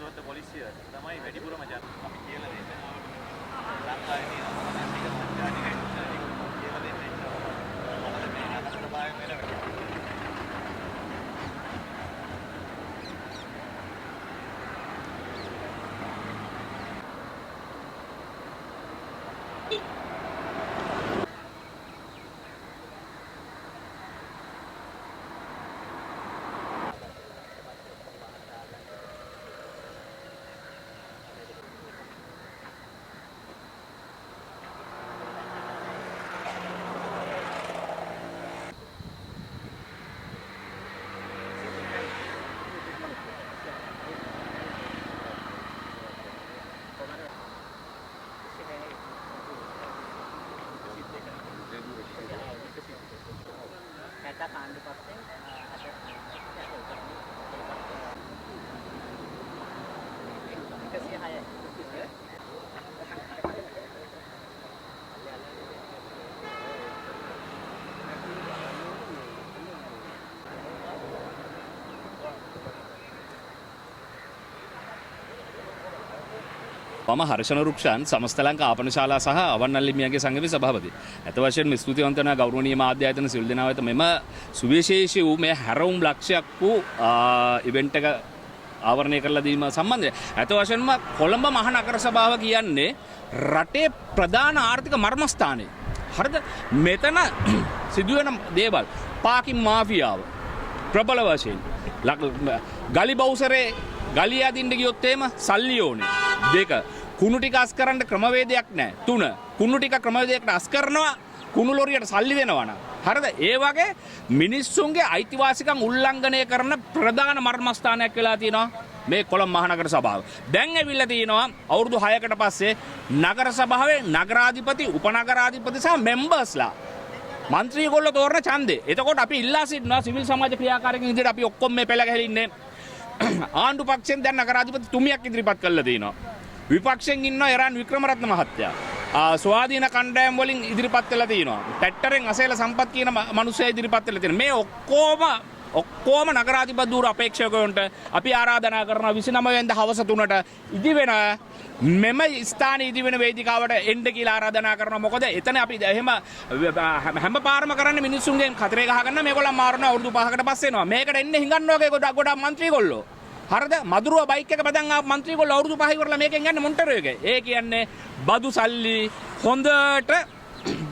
විරෝධ පොලිසිය තමයි වැඩිපුරම අපි කියලා දෙන්නේ. ලංකාවේ තියෙන කියලා දෙන්නේ. මොකද මේ නගර සභාවේ වෙලා මම හර්ෂණ රුක්ෂාන් සමස්ත ලංකා ආපනශාලා සහ අවන්නල්ලි මියගේ සංගමේ සභාපති. අත වශයෙන්ම ස්තුතිවන්ත වන ගෞරවනීය මාධ්‍ය ආයතන සියලු දෙනා වෙත මෙම සුවිශේෂී වූ මේ හැරවුම් ලක්ෂයක් වූ ඉවෙන්ට් එක ආවරණය කරලා දීම සම්බන්ධයෙන් අත වශයෙන්ම කොළඹ මහනගර සභාව කියන්නේ රටේ ප්‍රධාන ආර්ථික මර්මස්ථානය. හරිද? මෙතන සිදුවෙන දේවල් පාකින් මාෆියාව ප්‍රබල වශයෙන් ගලි බවුසරේ ගලිය අදින්න ගියොත් එහෙම සල්ලි ඕනේ. 2 කුණු ටික අස් කරන්න ක්‍රමවේදයක් නැහැ. 3 කුණු ටික ක්‍රමවේදයකට අස් කරනවා කුණු ලොරියට සල්ලි දෙනවා නම්. හරිද? ඒ වගේ මිනිස්සුන්ගේ අයිතිවාසිකම් උල්ලංඝනය කරන ප්‍රධාන මර්මස්ථානයක් වෙලා තියෙනවා මේ කොළඹ මහනගර සභාව. දැන් ඇවිල්ලා තියෙනවා අවුරුදු 6කට පස්සේ නගර සභාවේ නගරාධිපති, උපනගරාධිපති සහ මෙම්බර්ස්ලා මන්ත්‍රීගොල්ලෝ තෝරන ඡන්දේ. එතකොට අපි ඉල්ලා සිටිනවා සිවිල් සමාජ ක්‍රියාකාරකයන් විදිහට අපි ඔක්කොම මේ පෙළ ගැහිලා ආණ්ඩු පක්ෂයෙන් දැන් නගරාධිපති තුමියක් ඉදිරිපත් කළා තියෙනවා. විපක්ෂයෙන් ඉන්නවා එරන් වික්‍රමරත්න මහත්තයා. ස්වාධීන කණ්ඩායම් වලින් ඉදිරිපත් වෙලා තියෙනවා. ටැක්ටරෙන් අසේල සම්පත් කියන මිනිස්සයා ඉදිරිපත් වෙලා තියෙනවා. මේ ඔක්කොම නගරාධිපති ධූර අපේක්ෂකයන්ට අපි ආරාධනා කරනවා 29 වෙනිදා හවස 3ට ඉදි වෙන මෙම ස්ථානයේ ඉදි වෙන වේදිකාවට එන්න කියලා ආරාධනා කරනවා. මොකද එතන අපි එහෙම හැම පාරම කරන්නේ මිනිස්සුන්ගෙන් කතරේ ගහ ගන්න මේගොල්ලන් මාරනවා අවුරුදු 5කට පස්සේ එනවා. මේකට එන්නේ හිඟන්න වගේ ගොඩක් മന്ത്രിගොල්ලෝ. හරිද? මදුරුව බයික් එක පදන් ආපු മന്ത്രിගොල්ලෝ අවුරුදු 5 ඉවරලා මේකෙන් යන්නේ මොන්ටරෝ එකේ. ඒ කියන්නේ බදු සල්ලි හොඳට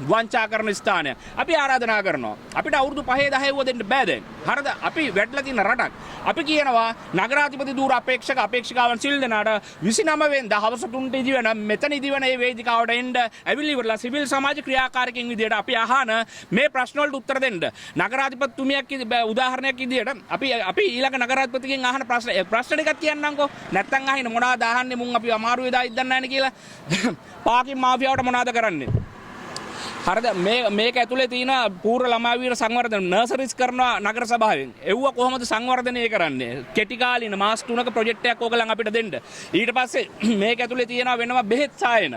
වංචා කරන ස්ථානය. අපි ආරාධනා කරනවා. අපිට අවුරුදු 5 10 ව දෙන්න බෑ දැන්. හරිද? අපි වැඩලා තියෙන රටක්. අපි කියනවා නගරාධිපති ධූර අපේක්ෂිකාවන් සිල් දෙනාට 29 වෙනිදා හවස 3ට ඉදි වෙන මෙතන ඉදි වෙන මේ වේදිකාවට එන්න ඇවිල්ලි ඉවරලා සිවිල් සමාජ ක්‍රියාකාරකයන් විදියට අපි අහන මේ ප්‍රශ්න වලට උත්තර දෙන්න. නගරාධිපතිතුමියක් උදාහරණයක් විදියට අපි ඊළඟ නගරාධිපතිගෙන් අහන ප්‍රශ්න ටිකක් කියන්නම්කෝ. නැත්තම් අහින්න මොනවද අහන්නේ මුන් අපි අමාරු වෙදා ඉද්දන්න නැහැ කියලා. පාකින් මාෆියාවට මොනවද කරන්නේ? හරිද? මේක ඇතුලේ තියෙන පූර්ව ළමා විර සංවර්ධන නර්සරිස් කරනවා නගර සභාවෙන්. එව්ව කොහොමද සංවර්ධනය කරන්නේ? කෙටි කාලින මාස 3ක ප්‍රොජෙක්ට් එකක් ඕගලන් අපිට දෙන්න. ඊට පස්සේ මේක ඇතුලේ තියෙනවා වෙනවා බෙහෙත් සායන.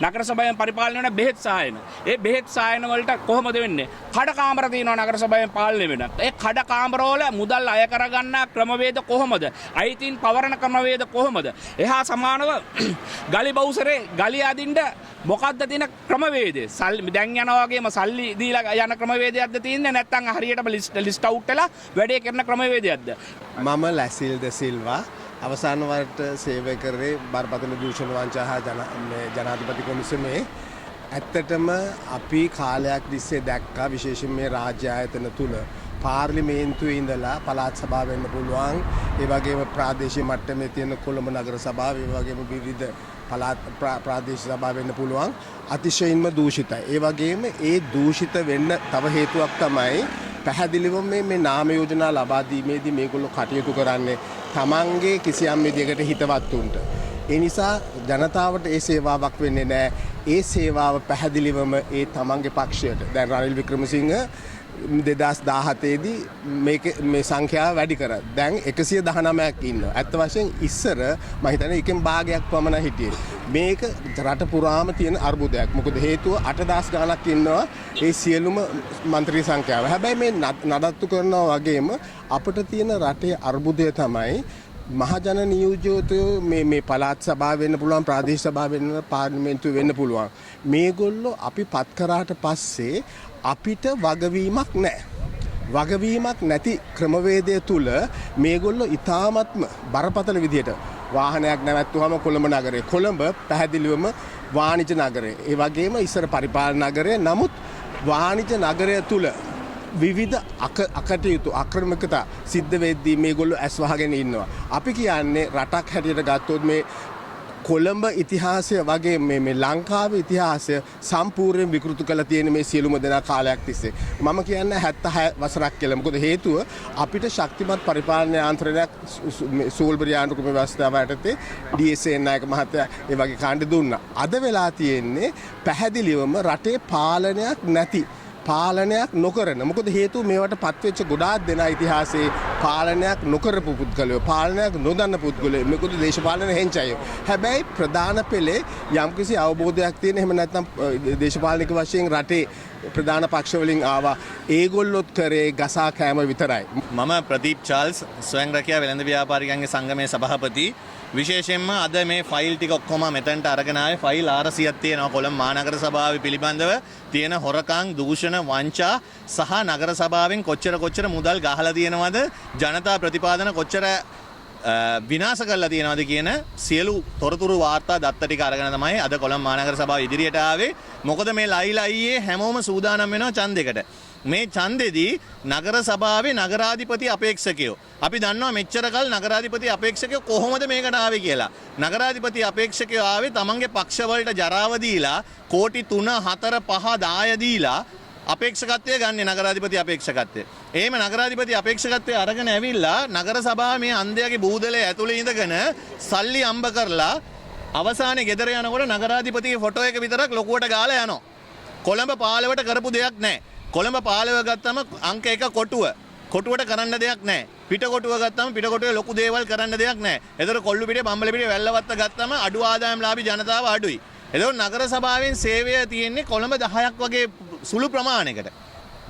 නගර සභාවෙන් පරිපාලනය වෙන බෙහෙත් සායන. ඒ බෙහෙත් සායන වලට කොහොමද වෙන්නේ? කඩ කාමර තියෙනවා නගර සභාවෙන් පාලනය වෙන. ඒ කඩ කාමර වල මුදල් අය කරගන්න ක්‍රමවේද කොහොමද? අයිතින් පවරන ක්‍රමවේද කොහොමද? එහා සමානව ගලි බවුසරේ ගලිය අදින්න මොකක්ද තියෙන ක්‍රමවේදය? සල්ලි දැන් යනවා වගේම සල්ලි දීලා යන ක්‍රමවේදයක්ද තියෙන්නේ නැත්නම් හරියටම ලිස්ට් අවුට් වෙලා වැඩේ කරන ක්‍රමවේදයක්ද? මම ලැසිල් ද සිල්වා අවසාන වරට සේවය කරේ බරපතල දූෂණ වංචා හා ජනාධිපති කොමිසමේ. ඇත්තටම අපි කාලයක් තිස්සේ දැක්කා විශේෂයෙන් මේ රාජ්‍ය ආයතන තුල පාර්ලිමේන්තුවේ ඉඳලා පළාත් සභාව වෙන්න පුළුවන්, ඒ වගේම ප්‍රාදේශීය මට්ටමේ තියෙන කොළඹ නගර සභාව, ඒ වගේම විවිධ පළාත් ප්‍රාදේශීය සභාව වෙන්න පුළුවන් අතිශයින්ම දූෂිතයි. ඒ වගේම ඒ දූෂිත වෙන්න තව හේතුවක් තමයි පැහැදිලිවම මේ නාම යෝජනා ලබා දීමේදී මේගොල්ලෝ කටයුතු කරන්නේ තමන්ගේ කිසියම් විදියකට හිතවත් උන්ට. ඒ නිසා ජනතාවට ඒ සේවාවක් වෙන්නේ නැහැ. ඒ සේවාව පැහැදිලිවම ඒ තමන්ගේ පක්ෂයට දැන් රනිල් වික්‍රමසිංහ 2017 දී මේ සංඛ්‍යාව වැඩි කරා. දැන් 119ක් ඉන්නවා. ඇත්ත වශයෙන් ඉස්සර මම හිතන්නේ එකෙන් භාගයක් පමණ හිටියේ. මේක රට පුරාම තියෙන අර්බුදයක්. මොකද හේතුව 8000 ගණනක් ඉන්නවා ඒ සියලුම മന്ത്രി සංඛ්‍යාව. හැබැයි මේ නඩත්තු කරනවා වගේම අපිට තියෙන රටේ අර්බුදය තමයි මහජන නියෝජිතයෝ මේ පළාත් සභාව වෙන්න පුළුවන් ප්‍රාදේශ සභාව වෙන්න පාර්ලිමේන්තුව වෙන්න පුළුවන්. මේගොල්ලෝ අපි පත් කරාට පස්සේ අපිට වගවීමක් නැහැ. වගවීමක් නැති ක්‍රමවේදය තුල මේගොල්ලෝ ඊ타මත්ම බරපතල විදියට වාහනයක් නැවැත්තුවම කොළඹ නගරේ කොළඹ පැහැදිලිවම වාණිජ නගරය. ඒ වගේම ඉස්සර පරිපාලන නගරය. නමුත් වාණිජ නගරය තුල විවිධ අකටයුතු අක්‍රමිකතා සිද්ධ වෙද්දී මේගොල්ලෝ ඇස් වහගෙන ඉන්නවා. අපි කියන්නේ රටක් හැටියට ගත්තොත් මේ කොළඹ ඉතිහාසය වගේ මේ ලංකාවේ ඉතිහාසය සම්පූර්ණයෙන් විකෘති කරලා තියෙන මේ සියලුම දෙනා කාලයක් තිස්සේ. මම කියන්නේ 76 වසරක් කියලා. මොකද හේතුව අපිට ශක්තිමත් පරිපාලන යාන්ත්‍රණයක් සූල්බරි ආණ්ඩුක්‍රම ව්‍යවස්ථාව යටතේ DSN නායක මහත්තයා ඒ වගේ කාණ්ඩ දුන්නා. අද වෙලා තියෙන්නේ පැහැදිලිවම රටේ පාලනයක් නැති පාලනයක් නොකරන. මොකද හේතුව මේවට පත්වෙච්ච ගොඩාක් දෙනා ඉතිහාසයේ පාලනයක් නොකරපු පුද්ගලයෝ පාලනයක් නොදන්න පුද්ගලයෝ මොකද දේශපාලන හෙන්චයෝ. හැබැයි ප්‍රධාන පෙළේ යම්කිසි අවබෝධයක් තියෙන එහෙම නැත්නම් දේශපාලනික වශයෙන් රටේ ප්‍රධාන පක්ෂ වලින් ආවා ඒගොල්ලොත් කරේ ගසා කෑම විතරයි. මම ප්‍රදීප් චාල්ස් ස්වයං රැකියා වෙළඳ ව්‍යාපාරිකයන්ගේ සංගමේ සභාපති. විශේෂයෙන්ම අද මේ ෆයිල් ටික ඔක්කොම මෙතනට අරගෙන ආවේ ෆයිල් 400ක් තියෙනවා කොළඹ මහනගර සභාවේ පිළිබඳව තියෙන හොරකම් දූෂණ වංචා සහ නගර සභාවෙන් කොච්චර මුදල් ගහලා තියෙනවද ජනතා ප්‍රතිපාදන කොච්චර විනාශ කරලා තියෙනවද කියන සියලු තොරතුරු වාර්තා දත්ත ටික අරගෙන තමයි අද කොළඹ මහනගර සභාව ඉදිරියට ආවේ. මොකද මේ ලයිලයියේ හැමෝම සූදානම් වෙනවා ඡන්දයකට. මේ ඡන්දෙදී නගර සභාවේ නගරාධිපති අපේක්ෂකයෝ අපි දන්නවා මෙච්චර කල් නගරාධිපති අපේක්ෂකයෝ කොහොමද මේකට ආවේ කියලා. නගරාධිපති අපේක්ෂකයෝ ආවේ තමන්ගේ පක්ෂ වලට ජරාව දීලා කෝටි 3 4 5 10 දීලා අපේක්ෂකත්වය ගන්න නගරාධිපති අපේක්ෂකත්වය. එහෙම නගරාධිපති අපේක්ෂකත්වය අරගෙන ඇවිල්ලා නගර සභාව මේ අන්ධයාගේ බූදලේ ඇතුලේ ඉඳගෙන සල්ලි අම්බ කරලා අවසානයේ ගෙදර යනකොට නගරාධිපතිගේ ෆොටෝ එක විතරක් ලොකුවට ගාලා යනවා. කොළඹ පාලවට කරපු දෙයක් නැහැ. කොළඹ පාලව ගත්තම අංක 1 කොටුව. කොටුවට කරන්න දෙයක් නැහැ. පිට කොටුව ගත්තම පිට කොටුවේ ලොකු දේවල් කරන්න දෙයක් නැහැ. ඒතර කොල්ලු පිටේ බම්බල පිටේ වැල්ලවත්ත ගත්තම අඩු ආදායම්ලාභී ජනතාව අඩුයි. එතකොට නගර සභාවෙන් සේවය තියෙන්නේ කොළඹ 10ක් වගේ සුළු ප්‍රමාණයකට.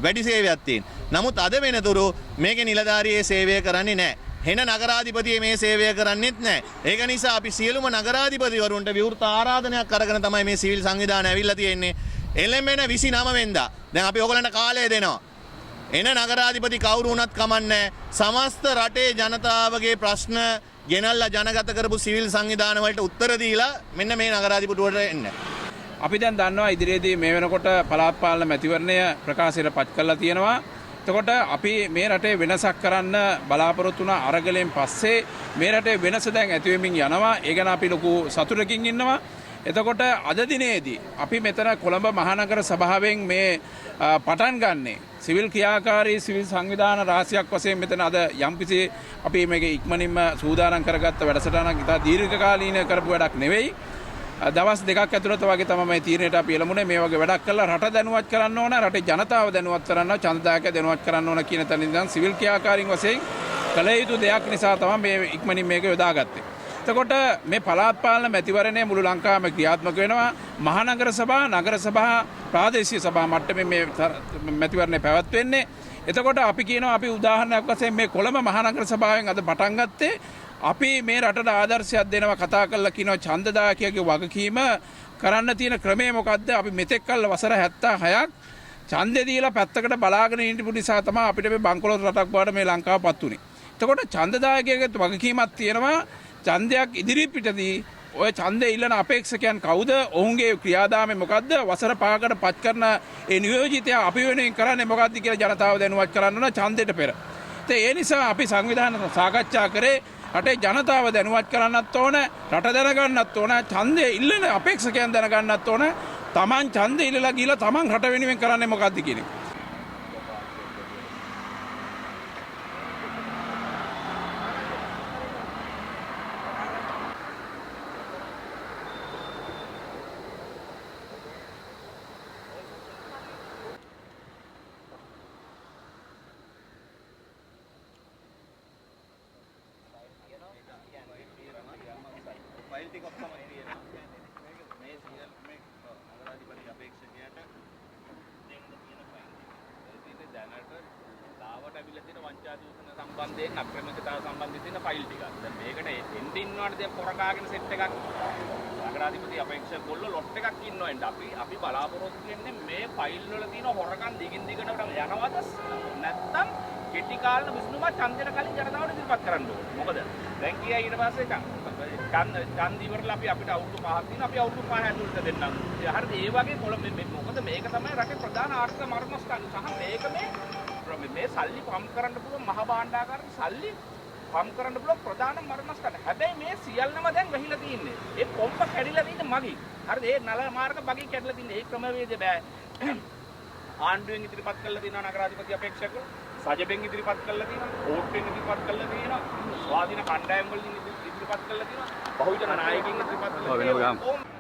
වැඩි සේවයක් තියෙන. නමුත් අද වෙනතුරු මේකේ නිලධාරියේ සේවය කරන්නේ නැහැ. හෙන නගරාධිපතියේ මේ සේවය කරන්නේත් නැහැ. ඒක නිසා අපි සියලුම නගරාධිපතිවරුන්ට විවෘත ආරාධනයක් අරගෙන තමයි මේ සිවිල් සංවිධානය ඇවිල්ලා තියෙන්නේ. එළඹෙන 29 වෙනිදා දැන් අපි ඔයගලන්ට කාලය දෙනවා. එන නගරාධිපති කවුරු වුණත් කමන්නේ සමස්ත රටේ ජනතාවගේ ප්‍රශ්න ගෙනල්ලා ජනගත කරපු සිවිල් සංවිධාන වලට උත්තර දීලා මෙන්න මේ නගරාධිපතිවරට එන්න. අපි දැන් දන්නවා ඉදිරියේදී මේ වෙනකොට පළාත් පාලන මැතිවරණය ප්‍රකාශයට පත් කරලා තියෙනවා. එතකොට අපි මේ රටේ වෙනසක් කරන්න බලාපොරොත්තු වුණ අරගලෙන් පස්සේ මේ රටේ වෙනස දැන් ඇති වෙමින් යනවා. ඒ ගැන අපි ලොකු සතුටකින් ඉන්නවා. එතකොට අද දිනේදී අපි මෙතන කොළඹ මහනගර සභාවෙන් මේ පටන් ගන්නේ සිවිල් ක්‍රියාකාරී සිවිල් සංවිධාන රාශියක් වශයෙන් මෙතන අද යම්කිසි අපි මේක ඉක්මනින්ම සූදානම් කරගත්ත වැඩසටහනක් ඉතා දීර්ඝකාලීන කරපු වැඩක් නෙවෙයි. දවස් දෙකක් ඇතුළත වගේ තමයි මේ තීරණයට අපි එළමුනේ මේ වගේ වැඩක් කළා රට දැනුවත් කරන්න ඕන රටේ ජනතාව දැනුවත් කරන්න ඡන්දදායක දැනුවත් කරන්න ඕන කියන තැනින් ඉඳන් සිවිල් ක්‍රියාකාරීන් වශයෙන් කළ යුතු දෙයක් නිසා තමයි මේ ඉක්මනින් මේක යොදාගත්තේ. එතකොට මේ පළාත් පාලන මැතිවරණය මුළු ලංකාවම ක්‍රියාත්මක වෙනවා. මහනගර සභා, නගර සභා, ප්‍රාදේශීය සභා මට්ටමේ මේ මැතිවරණය පැවැත්වෙන්නේ. එතකොට අපි කියනවා අපි උදාහරණයක් වශයෙන් මේ කොළඹ මහනගර සභාවෙන් අද පටන් ගත්තේ අපි මේ රටට ආදර්ශයක් දෙනවා කතා කරලා කියනවා ඡන්දදායකයාගේ වගකීම කරන්න තියෙන ක්‍රමය මොකද්ද? අපි මෙතෙක් කල් වසර 76ක් ඡන්දෙ දීලා පැත්තකට බලාගෙන ඉඳපු නිසා තමයි අපිට මේ බංකොලොත් රටක් බවට මේ ලංකාවපත් උනේ. එතකොට ඡන්දදායකයාගේ වගකීමක් තියෙනවා ඡන්දයක් ඉදිරිපිටදී ඔය ඡන්දේ ඉල්ලන අපේක්ෂකයන් කවුද? ඔවුන්ගේ ක්‍රියාදාමය මොකද්ද? වසර 5කට පත් කරන ඒ නියෝජිතයා අපි වෙනුවෙන් කරන්නේ මොකද්ද කියලා ජනතාව දැනුවත් කරන්න ඕන ඡන්දෙට පෙර. ඒ නිසා අපි සංවිධාන සාකච්ඡා කරේ රටේ ජනතාව දැනුවත් කරන්නත් ඕන, රට දැනගන්නත් ඕන, ඡන්දේ ඉල්ලන අපේක්ෂකයන් දැනගන්නත් ඕන. Taman ඡන්දේ ඉල්ලලා ගිහලා Taman රට වෙනුවෙන් කරන්නේ මොකද්ද කියන එක. ෆයිල් ටික ඔක්කොම තියෙනවා. මේ සියල් මේ නගරාධිපති අපේක්ෂකයාට දෙන්න තියෙන ෆයිල්. ඒ තියෙන්නේ දැනට ආවට අවිල තියෙන වංචා දූෂණ සම්බන්ධයෙන් අක්‍රමිකතාව සම්බන්ධයෙන් තියෙන ෆයිල් ටිකක්. දැන් මේකට එන්න ඉන්නවට දැන් පොරකාගෙන සෙට් එකක්. නගරාධිපති අපේක්ෂක ගොල්ලෝ ලොට් එකක් ඉන්නවා එන්න. අපි බලාපොරොත්තු වෙන්නේ මේ ෆයිල් වල තියෙන හොරකම් දිගින් දිගට යනවද නැත්නම් කෙටි කාලෙ විසඳුමක් ඡන්දයට කලින් ජනතාවට ඉදිරිපත් කරන්න ඕනේ. මොකද දැන් කියයි ඊට පස්සේ ඡන්ද ඉවරලා අපිට අවුරුදු 5ක් තියෙනවා. අපි අවුරුදු 5 ඇතුළත දෙන්නම්. හරිද? ඒ වගේ මොකද මේක තමයි රටේ ප්‍රධාන ආර්ථික මර්මස්ථාන. සහ මේක මේ සල්ලි පම්ප් කරන්න පුළුවන් මහ භාණ්ඩාගාරේ සල්ලි පම්ප් කරන්න පුළුවන් ප්‍රධාන මර්මස්ථාන. හැබැයි මේ සියල්ලම දැන් වැහිලා තියෙන්නේ. ඒ පොම්ප කැඩිලා තියෙන්නේ මගින්. හරිද? ඒ නල මාර්ග බගින් කැඩිලා තියෙන්නේ. ඒ ක්‍රමවේදය බෑ. ආණ්ඩුවෙන් ඉදිරිපත් කළා තියෙනවා නගරාධිපති අපේක්ෂක. සජබෙන් ඉදිරිපත් කළා තියෙනවා. ඕට්ටුවෙන් ඉදිරිපත් කළා තියෙනවා. ස්වාධීන කණ්ඩායම් වලින් ඉදිරිපත් කළා තියෙනවා. බහුජන නායකයින් ඉදිරිපත් කළා තියෙනවා.